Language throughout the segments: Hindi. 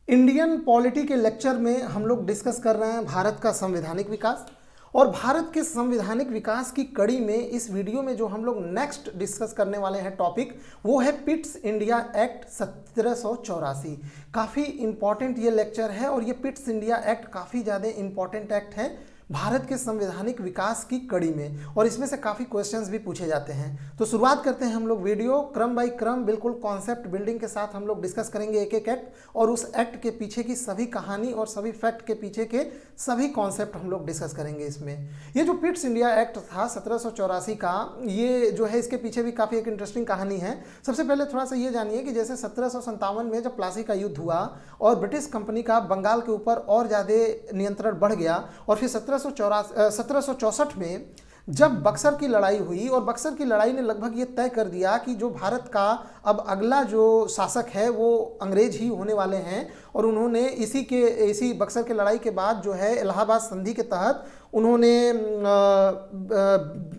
इंडियन पॉलिटी के लेक्चर में हम लोग डिस्कस कर रहे हैं भारत का संवैधानिक विकास। और भारत के संवैधानिक विकास की कड़ी में इस वीडियो में जो हम लोग नेक्स्ट डिस्कस करने वाले हैं टॉपिक, वो है पिट्स इंडिया एक्ट 1784। काफ़ी इंपॉर्टेंट ये लेक्चर है और ये पिट्स इंडिया एक्ट काफ़ी ज़्यादा इंपॉर्टेंट एक्ट है भारत के संवैधानिक विकास की कड़ी में, और इसमें से काफ़ी क्वेश्चंस भी पूछे जाते हैं। तो शुरुआत करते हैं हम लोग वीडियो क्रम बाय क्रम, बिल्कुल कॉन्सेप्ट बिल्डिंग के साथ हम लोग डिस्कस करेंगे एक एक एक्ट, और उस एक्ट के पीछे की सभी कहानी और सभी फैक्ट के पीछे के सभी कॉन्सेप्ट हम लोग डिस्कस करेंगे इसमें। ये जो पिट्स इंडिया एक्ट था 1784 का, ये जो है इसके पीछे भी काफ़ी एक इंटरेस्टिंग कहानी है। सबसे पहले थोड़ा सा ये जानिए कि जैसे 1757 में जब प्लासी का युद्ध हुआ और ब्रिटिश कंपनी का बंगाल के ऊपर और ज़्यादा नियंत्रण बढ़ गया, और फिर 1764 में जब बक्सर की लड़ाई हुई, और बक्सर की लड़ाई ने लगभग ये तय कर दिया कि जो भारत का अब अगला जो शासक है वो अंग्रेज ही होने वाले हैं, और उन्होंने इसी बक्सर के लड़ाई के बाद जो है इलाहाबाद संधि के तहत उन्होंने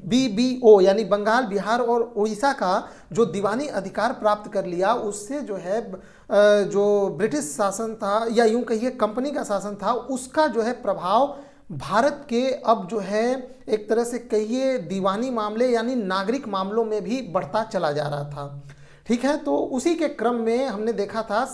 BBO यानी बंगाल, बिहार और उड़ीसा का जो दीवानी अधिकार प्राप्त कर लिया। उससे जो है जो ब्रिटिश शासन था, या यूं कहिए कंपनी का शासन था, उसका जो है प्रभाव भारत के अब जो है एक तरह से कहिए दीवानी मामले यानी नागरिक मामलों में भी बढ़ता चला जा रहा था। ठीक है, तो उसी के क्रम में हमने देखा था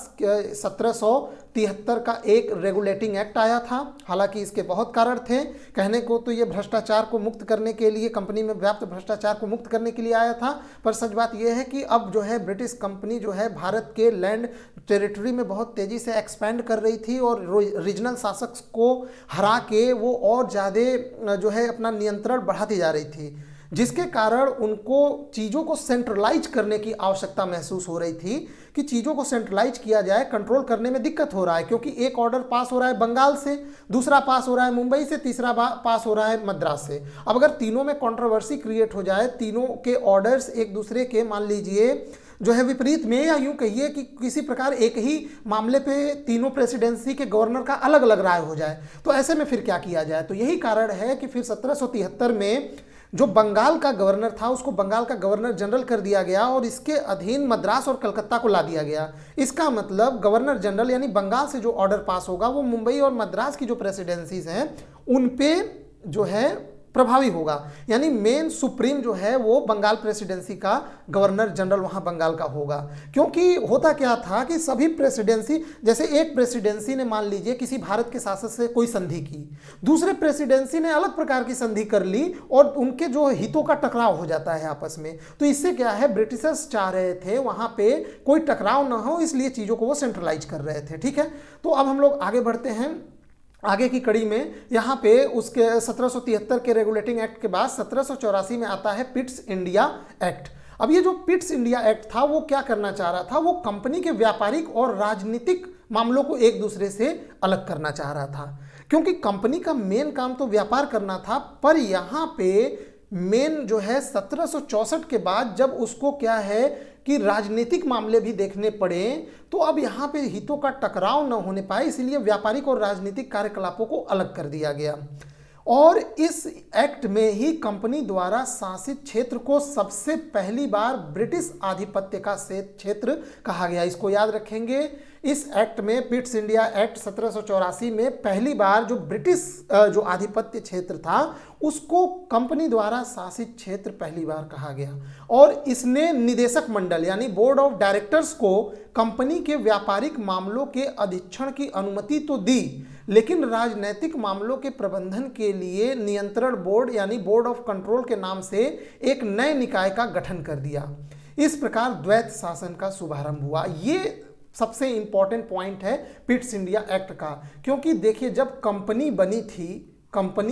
1773 का एक रेगुलेटिंग एक्ट आया था। हालांकि इसके बहुत कारण थे, कहने को तो ये भ्रष्टाचार को मुक्त करने के लिए, कंपनी में व्याप्त भ्रष्टाचार को मुक्त करने के लिए आया था, पर सच बात यह है कि अब जो है ब्रिटिश कंपनी जो है भारत के लैंड टेरिटरी में बहुत तेज़ी से एक्सपेंड कर रही थी, और रीजनल शासक को हरा के वो और ज़्यादा जो है अपना नियंत्रण बढ़ाती जा रही थी, जिसके कारण उनको चीज़ों को सेंट्रलाइज करने की आवश्यकता महसूस हो रही थी कि चीज़ों को सेंट्रलाइज किया जाए। कंट्रोल करने में दिक्कत हो रहा है, क्योंकि एक ऑर्डर पास हो रहा है बंगाल से, दूसरा पास हो रहा है मुंबई से, तीसरा पास हो रहा है मद्रास से। अब अगर तीनों में कंट्रोवर्सी क्रिएट हो जाए, तीनों के ऑर्डर्स एक दूसरे के मान लीजिए जो है विपरीत में, या यूं कहिए कि किसी प्रकार एक ही मामले पे तीनों प्रेसिडेंसी के गवर्नर का अलग अलग राय हो जाए, तो ऐसे में फिर क्या किया जाए। तो यही कारण है कि फिर 1773 में जो बंगाल का गवर्नर था उसको बंगाल का गवर्नर जनरल कर दिया गया, और इसके अधीन मद्रास और कलकत्ता को ला दिया गया। इसका मतलब गवर्नर जनरल यानी बंगाल से जो ऑर्डर पास होगा वो मुंबई और मद्रास की जो प्रेसिडेंसीज हैं उन पे जो है प्रभावी होगा, यानी मेन सुप्रीम जो है वो बंगाल प्रेसिडेंसी का गवर्नर जनरल वहां बंगाल का होगा। क्योंकि होता क्या था कि सभी प्रेसिडेंसी, जैसे एक प्रेसिडेंसी ने मान लीजिए किसी भारत के शासक से कोई संधि की, दूसरे प्रेसिडेंसी ने अलग प्रकार की संधि कर ली, और उनके जो हितों का टकराव हो जाता है आपस में। तो इससे क्या है, ब्रिटिशर्स चाह रहे थे वहां पे कोई टकराव ना हो, इसलिए चीजों को वो सेंट्रलाइज कर रहे थे। ठीक है, तो अब हम लोग आगे बढ़ते हैं आगे की कड़ी में। यहाँ पे उसके 1773 के रेगुलेटिंग एक्ट के बाद 1784 में आता है पिट्स इंडिया एक्ट। अब ये जो पिट्स इंडिया एक्ट था वो क्या करना चाह रहा था, वो कंपनी के व्यापारिक और राजनीतिक मामलों को एक दूसरे से अलग करना चाह रहा था, क्योंकि कंपनी का मेन काम तो व्यापार करना था। पर यहाँ पे मेन जो है 1764 के बाद जब उसको क्या है कि राजनीतिक मामले भी देखने पड़े, तो अब यहाँ पे हितों का टकराव न होने पाए, इसलिए व्यापारिक और राजनीतिक कार्यकलापों को अलग कर दिया गया। और इस एक्ट में ही कंपनी द्वारा शासित क्षेत्र को सबसे पहली बार ब्रिटिश आधिपत्य का क्षेत्र कहा गया। इसको याद रखेंगे, इस एक्ट में पिट्स इंडिया एक्ट 1784 में पहली बार जो ब्रिटिश जो आधिपत्य क्षेत्र था उसको कंपनी द्वारा शासित क्षेत्र पहली बार कहा गया। और इसने निदेशक मंडल यानी बोर्ड ऑफ डायरेक्टर्स को कंपनी के व्यापारिक मामलों के अधीक्षण की अनुमति तो दी, लेकिन राजनैतिक मामलों के प्रबंधन के लिए नियंत्रण बोर्ड यानी बोर्ड ऑफ कंट्रोल के नाम से एक नए निकाय का गठन कर दिया। इस प्रकार द्वैत शासन का शुभारंभ हुआ। ये सबसे इंपॉर्टेंट पॉइंट है पिट्स इंडिया एक्ट का, क्योंकि देखिए जब कंपनी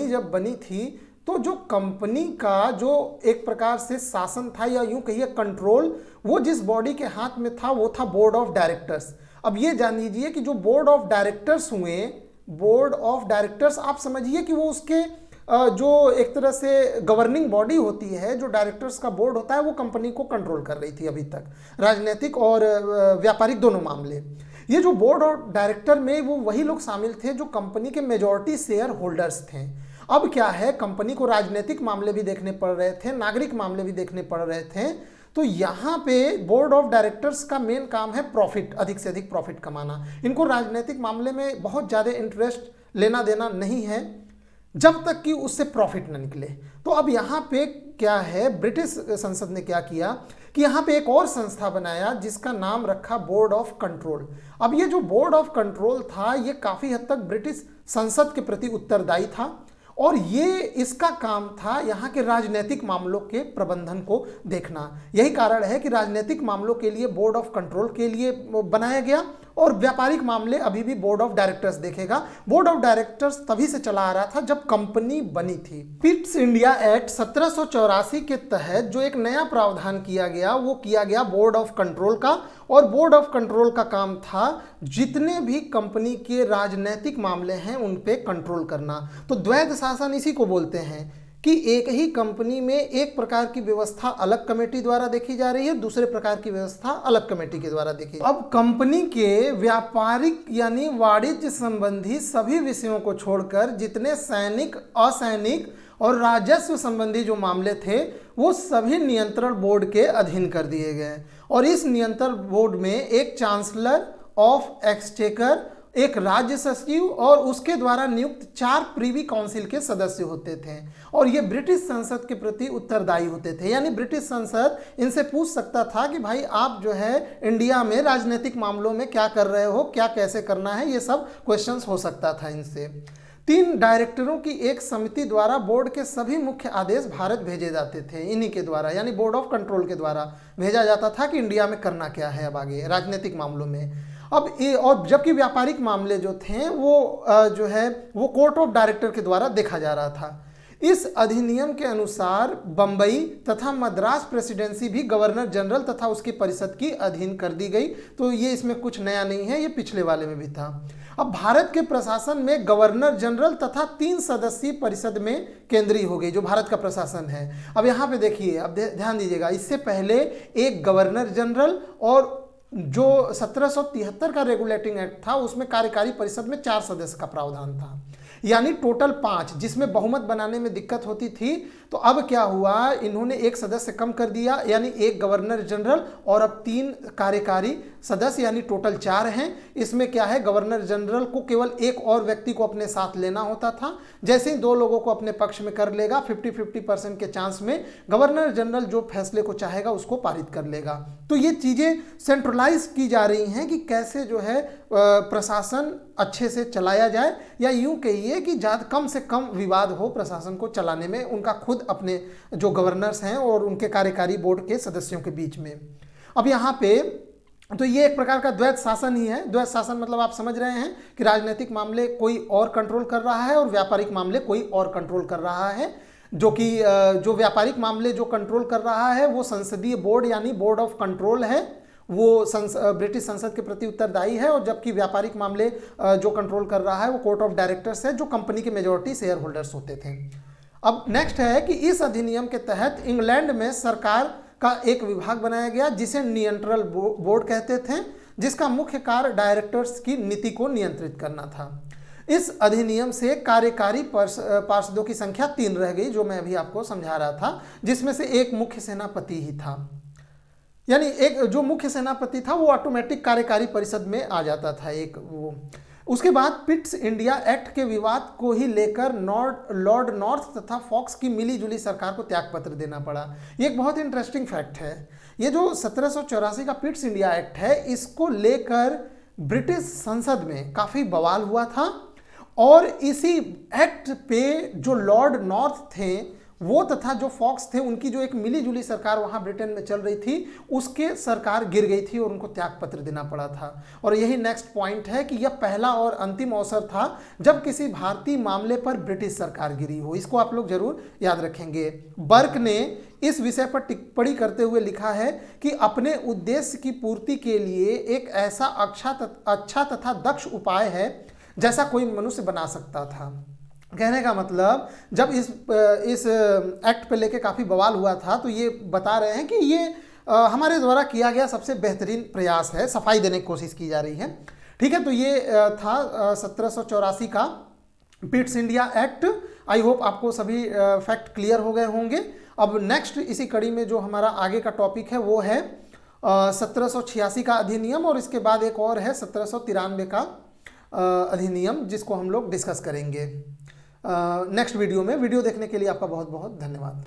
जब बनी थी तो जो कंपनी का जो एक प्रकार से शासन था, या यूं कहिए कंट्रोल, वो जिस बॉडी के हाथ में था वो था बोर्ड ऑफ डायरेक्टर्स। अब ये जान लीजिए कि जो बोर्ड ऑफ डायरेक्टर्स हुए, बोर्ड ऑफ डायरेक्टर्स आप समझिए कि वो उसके जो एक तरह से गवर्निंग बॉडी होती है, जो डायरेक्टर्स का बोर्ड होता है, वो कंपनी को कंट्रोल कर रही थी अभी तक, राजनीतिक और व्यापारिक दोनों मामले। ये जो बोर्ड ऑफ डायरेक्टर में वो वही लोग शामिल थे जो कंपनी के मेजॉरिटी शेयर होल्डर्स थे। अब क्या है, कंपनी को राजनीतिक मामले भी देखने पड़ रहे थे, नागरिक मामले भी देखने पड़ रहे थे, तो यहाँ पे बोर्ड ऑफ डायरेक्टर्स का मेन काम है प्रॉफिट, अधिक से अधिक प्रॉफिट कमाना। इनको राजनीतिक मामले में बहुत ज़्यादा इंटरेस्ट लेना देना नहीं है जब तक कि उससे प्रॉफिट न निकले। तो अब यहाँ पे क्या है, ब्रिटिश संसद ने क्या किया कि यहाँ पे एक और संस्था बनाया जिसका नाम रखा बोर्ड ऑफ कंट्रोल। अब ये जो बोर्ड ऑफ कंट्रोल था ये काफ़ी हद तक ब्रिटिश संसद के प्रति उत्तरदायी था और ये इसका काम था यहाँ के राजनीतिक मामलों के प्रबंधन को देखना। यही कारण है कि राजनीतिक मामलों के लिए बोर्ड ऑफ कंट्रोल के लिए बनाया गया और व्यापारिक मामले अभी भी बोर्ड ऑफ डायरेक्टर्स देखेगा। बोर्ड ऑफ डायरेक्टर्स तभी से चला आ रहा था जब कंपनी बनी थी। पिट्स इंडिया एक्ट 1784 के तहत जो एक नया प्रावधान किया गया वो किया गया बोर्ड ऑफ कंट्रोल का, और बोर्ड ऑफ कंट्रोल का काम था जितने भी कंपनी के राजनीतिक मामले हैं उन पे कंट्रोल करना। तो द्वैध शासन इसी को बोलते हैं कि एक ही कंपनी में एक प्रकार की व्यवस्था अलग कमेटी द्वारा देखी जा रही है, दूसरे प्रकार की व्यवस्था अलग कमेटी के द्वारा देखी। अब कंपनी के व्यापारिक यानी वाणिज्य संबंधी सभी विषयों को छोड़कर जितने सैनिक, असैनिक और राजस्व संबंधी जो मामले थे वो सभी नियंत्रण बोर्ड के अधीन कर दिए गए। और इस नियंत्रण बोर्ड में एक चांसलर ऑफ एक्सचेकर, एक राज्य सचिव और उसके द्वारा नियुक्त 4 प्रीवी काउंसिल के सदस्य होते थे और ये ब्रिटिश संसद के प्रति उत्तरदायी होते थे। यानी ब्रिटिश संसद इनसे पूछ सकता था कि भाई आप जो है इंडिया में राजनीतिक मामलों में क्या कर रहे हो, क्या कैसे करना है, ये सब क्वेश्चंस हो सकता था इनसे। 3 डायरेक्टरों की एक समिति द्वारा बोर्ड के सभी मुख्य आदेश भारत भेजे जाते थे, इन्हीं के द्वारा यानी बोर्ड ऑफ कंट्रोल के द्वारा भेजा जाता था कि इंडिया में करना क्या है अब आगे राजनीतिक मामलों में। अब और जबकि व्यापारिक मामले जो थे वो जो है वो कोर्ट ऑफ डायरेक्टर के द्वारा देखा जा रहा था। इस अधिनियम के अनुसार बंबई तथा मद्रास प्रेसिडेंसी भी गवर्नर जनरल तथा उसकी परिषद की अधीन कर दी गई। तो ये इसमें कुछ नया नहीं है, ये पिछले वाले में भी था। अब भारत के प्रशासन में गवर्नर जनरल तथा 3 सदस्यीय परिषद में केंद्रीय हो गई जो भारत का प्रशासन है। अब यहाँ पे देखिए, अब ध्यान दीजिएगा, इससे पहले एक गवर्नर जनरल और जो 1773 का रेगुलेटिंग एक्ट था उसमें कार्यकारी परिषद में 4 सदस्य का प्रावधान था, यानी टोटल 5, जिसमें बहुमत बनाने में दिक्कत होती थी। तो अब क्या हुआ, इन्होंने एक सदस्य कम कर दिया, यानी एक गवर्नर जनरल और अब 3 कार्यकारी सदस्य, यानी टोटल 4 हैं। इसमें क्या है, गवर्नर जनरल को केवल एक और व्यक्ति को अपने साथ लेना होता था। जैसे ही 2 लोगों को अपने पक्ष में कर लेगा 50-50% के चांस में गवर्नर जनरल जो फैसले को चाहेगा उसको पारित कर लेगा। तो ये चीज़ें सेंट्रलाइज की जा रही हैं कि कैसे जो है प्रशासन अच्छे से चलाया जाए, या यूं कहिए कि ज़्यादा कम से कम विवाद हो प्रशासन को चलाने में उनका खुद अपने जो गवर्नर्स हैं और उनके कार्यकारी बोर्ड के सदस्यों के बीच में। अब यहाँ पे तो ये एक प्रकार का द्वैध शासन ही है। द्वैध शासन मतलब आप समझ रहे हैं कि राजनीतिक मामले कोई और कंट्रोल कर रहा है और व्यापारिक मामले कोई और कंट्रोल कर रहा है। जो व्यापारिक मामले जो कंट्रोल कर रहा है वो संसदीय बोर्ड यानी बोर्ड ऑफ कंट्रोल है, वो ब्रिटिश संसद के प्रति उत्तरदायी है, और जबकि व्यापारिक मामले जो कंट्रोल कर रहा है वो कोर्ट ऑफ डायरेक्टर्स है जो कंपनी के मेजॉरिटी शेयर होल्डर्स होते थे। अब नेक्स्ट है कि इस अधिनियम के तहत इंग्लैंड में सरकार का एक विभाग बनाया गया जिसे नियंत्रण बोर्ड कहते थे, जिसका मुख्य कार्य डायरेक्टर्स की नीति को नियंत्रित करना था। इस अधिनियम से कार्यकारी पार्षदों की संख्या 3 रह गई, जो मैं अभी आपको समझा रहा था, जिसमें से एक मुख्य सेनापति ही था। यानी एक जो मुख्य सेनापति था वो ऑटोमेटिक कार्यकारी परिषद में आ जाता था एक वो। उसके बाद पिट्स इंडिया एक्ट के विवाद को ही लेकर लॉर्ड नॉर्थ तथा फॉक्स की मिलीजुली सरकार को त्यागपत्र देना पड़ा। ये एक बहुत इंटरेस्टिंग फैक्ट है। ये जो 1784 का पिट्स इंडिया एक्ट है इसको लेकर ब्रिटिश संसद में काफ़ी बवाल हुआ था, और इसी एक्ट पे जो लॉर्ड नॉर्थ थे वो तथा जो फॉक्स थे उनकी जो एक मिलीजुली सरकार वहां ब्रिटेन में चल रही थी उसके सरकार गिर गई थी और उनको त्यागपत्र देना पड़ा था। और यही नेक्स्ट पॉइंट है कि यह पहला और अंतिम अवसर था जब किसी भारतीय मामले पर ब्रिटिश सरकार गिरी हो। इसको आप लोग जरूर याद रखेंगे। बर्क ने इस विषय पर टिप्पणी करते हुए लिखा है कि अपने उद्देश्य की पूर्ति के लिए एक ऐसा अच्छा तथा दक्ष उपाय है जैसा कोई मनुष्य बना सकता था। कहने का मतलब जब इस एक्ट पे लेके काफ़ी बवाल हुआ था तो ये बता रहे हैं कि ये हमारे द्वारा किया गया सबसे बेहतरीन प्रयास है, सफाई देने की कोशिश की जा रही है। ठीक है, तो ये था 1784 का Pitt's India act. I hope आपको सभी फैक्ट क्लियर हो गए होंगे। अब नेक्स्ट इसी कड़ी में जो हमारा आगे का टॉपिक है वो है 1786 का अधिनियम, और इसके बाद एक और है 1793 का अधिनियम, जिसको हम लोग डिस्कस करेंगे नेक्स्ट वीडियो में। वीडियो देखने के लिए आपका बहुत बहुत धन्यवाद।